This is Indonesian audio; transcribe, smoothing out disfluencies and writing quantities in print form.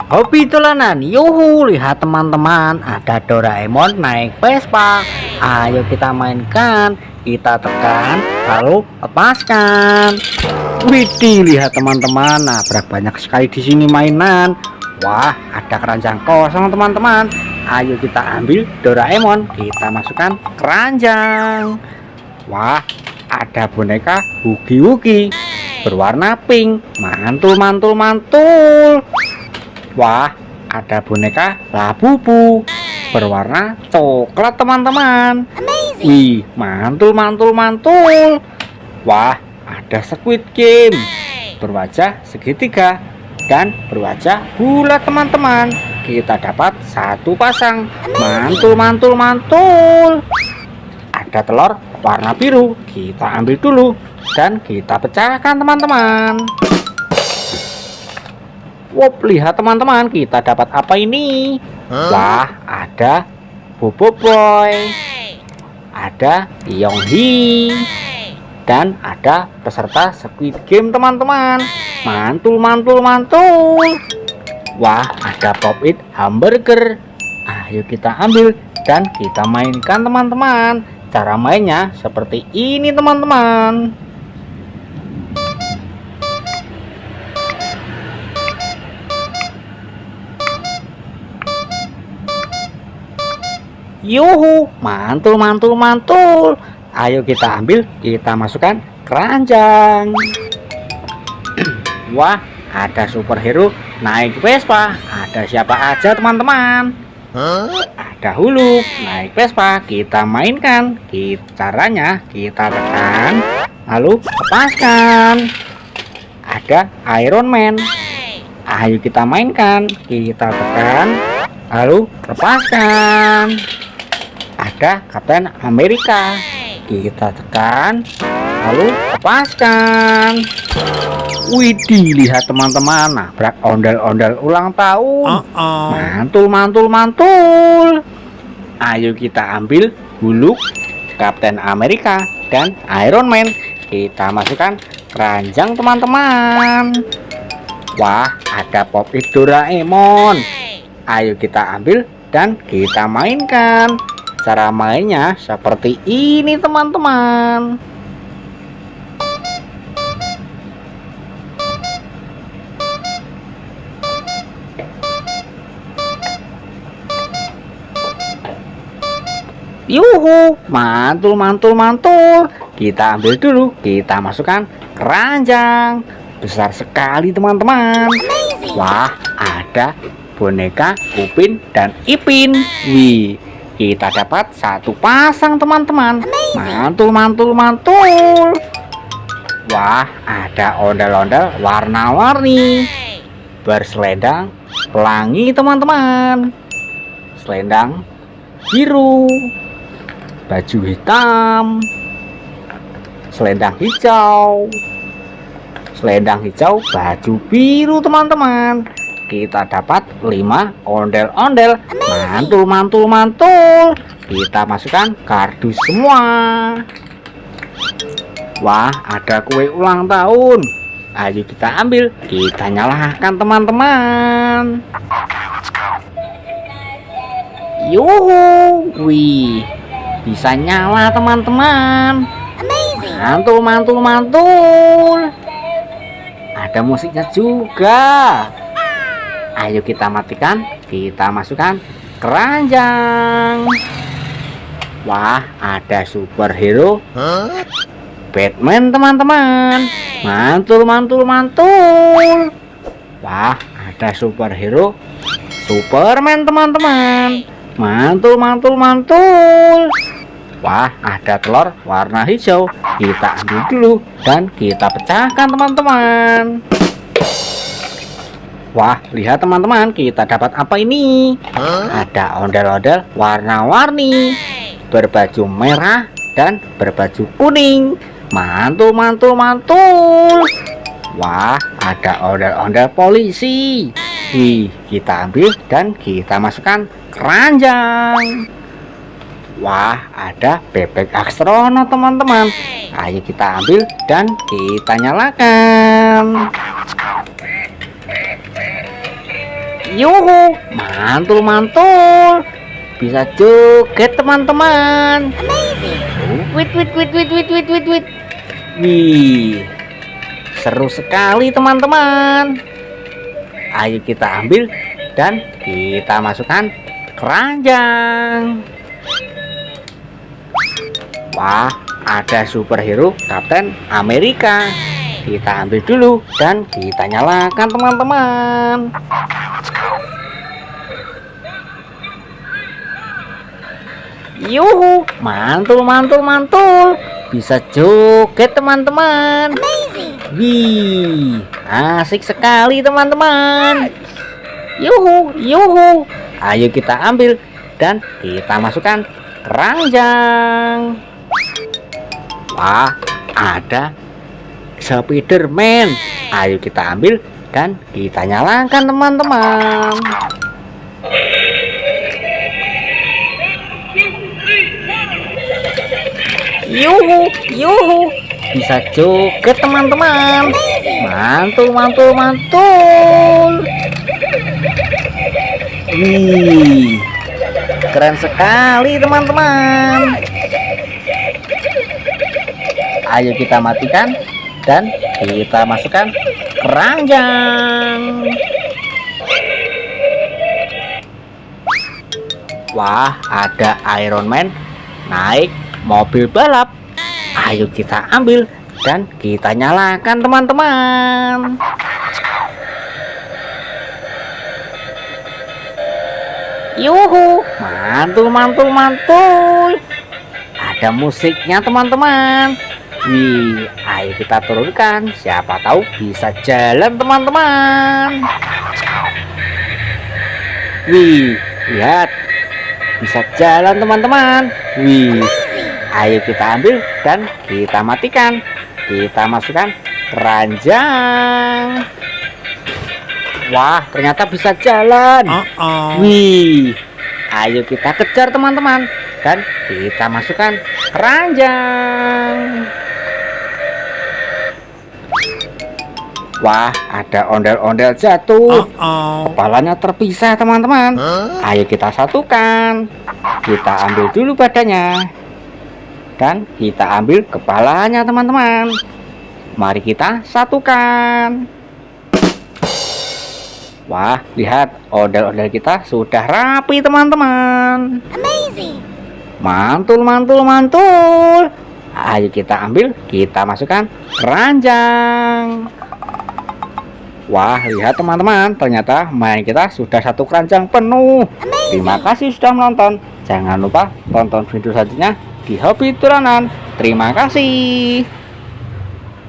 Hobi dolanan, yuhu, lihat teman-teman, ada Doraemon naik Vespa. Ayo kita mainkan, kita tekan, lalu lepaskan. Widih, lihat teman-teman, nabrak banyak sekali di sini mainan. Wah, ada keranjang kosong teman-teman. Ayo kita ambil Doraemon, kita masukkan keranjang. Wah, ada boneka Hugi Wugi berwarna pink, mantul mantul mantul. Wah, ada boneka Labubu berwarna coklat teman-teman. Wih, mantul mantul mantul. Wah, ada Squid Game berwajah segitiga dan berwajah bulat teman-teman. Kita dapat satu pasang, mantul mantul mantul. Ada telur warna biru, kita ambil dulu dan kita pecahkan teman-teman. Wop, lihat teman-teman, kita dapat apa ini? Wah, ada Bobo Boy, ada Yonghi, dan ada peserta Squid Game teman-teman. Mantul mantul mantul. Wah, ada Pop It hamburger. Ayo kita ambil dan kita mainkan teman-teman. Cara mainnya seperti ini teman-teman. Yuhu, mantul mantul mantul. Ayo kita ambil, kita masukkan keranjang. Wah, ada superhero naik Vespa. Ada siapa aja teman-teman? Ada Huluk naik Vespa, kita mainkan. Caranya kita tekan, lalu lepaskan. Ada Iron Man. Ayo kita mainkan, kita tekan, lalu lepaskan. Ada Kapten Amerika, kita tekan, lalu lepaskan. Widih, lihat teman-teman, nabrak ondel-ondel ulang tahun. Mantul mantul mantul. Ayo kita ambil Huluk, Kapten Amerika, dan Iron Man. Kita masukkan keranjang teman-teman. Wah, ada Pop It Doraemon. Ayo kita ambil dan kita mainkan. Cara mainnya seperti ini teman-teman. Yuhu, mantul mantul mantul. Kita ambil dulu, kita masukkan keranjang. Besar sekali teman-teman. Wah, ada boneka Upin dan Ipin. Wih, kita dapat satu pasang teman-teman. Mantul mantul mantul. Wah, ada ondel-ondel warna-warni berselendang pelangi teman-teman. Selendang biru, baju hitam, selendang hijau, baju biru teman-teman. Kita dapat 5 ondel-ondel. Mantul mantul mantul. Kita masukkan kardus semua. Wah, ada kue ulang tahun. Ayo kita ambil, kita nyalakan teman-teman. Yuhu, wih, bisa nyala teman-teman. Mantul mantul mantul. Ada musiknya juga. Ayo kita matikan, kita masukkan keranjang. Wah, ada superhero Batman teman-teman. Mantul mantul mantul. Wah, ada superhero Superman teman-teman. Mantul mantul mantul. Wah, ada telur warna hijau. Kita ambil dulu dan kita pecahkan teman-teman. Wah, lihat teman-teman, kita dapat apa ini? Ada ondel-ondel warna-warni berbaju merah dan berbaju kuning. Mantul mantul mantul. Wah, ada ondel-ondel polisi. Wih, kita ambil dan kita masukkan keranjang. Wah, ada bebek astronot teman-teman. Ayo kita ambil dan kita nyalakan. Yuhu, mantul-mantul. Bisa joget teman-teman. Wait, wait, wait, wait, wait, wait, wait, wait. Wih, seru sekali teman-teman. Ayo kita ambil dan kita masukkan keranjang. Wah, ada superhero Kapten Amerika. Kita ambil dulu dan kita nyalakan teman-teman. Yuhu, mantul, mantul, mantul. Bisa joget teman-teman. Wih, asik sekali teman-teman. Yuhu, yuhu. Ayo kita ambil dan kita masukkan keranjang. Wah, ada Spiderman. Ayo kita ambil dan kita nyalakan teman-teman. Yuhu, yuhu. Bisa joget teman-teman. Mantul, mantul, mantul. Wih, keren sekali teman-teman. Ayo kita matikan dan kita masukkan keranjang. Wah, ada Iron Man naik mobil balap. Ayo kita ambil dan kita nyalakan teman-teman. Yuhu, mantul, mantul, mantul. Ada musiknya teman-teman. Wih, ayo kita turunkan. Siapa tahu bisa jalan teman-teman. Wih, lihat, bisa jalan teman-teman. Wih, ayo kita ambil dan kita matikan. Kita masukkan keranjang. Wah, ternyata bisa jalan. Wih, ayo kita kejar teman-teman dan kita masukkan keranjang. Wah, ada ondel-ondel jatuh. Kepalanya terpisah teman-teman. Ayo kita satukan. Kita ambil dulu badannya dan kita ambil kepalanya teman-teman. Mari kita satukan. Wah, lihat, ondel-ondel kita sudah rapi teman-teman. Mantul, mantul, mantul. Ayo kita ambil, kita masukkan keranjang. Wah, lihat teman-teman, ternyata main kita sudah satu keranjang penuh. Terima kasih sudah menonton. Jangan lupa tonton video selanjutnya di Hobi Turanan. Terima kasih.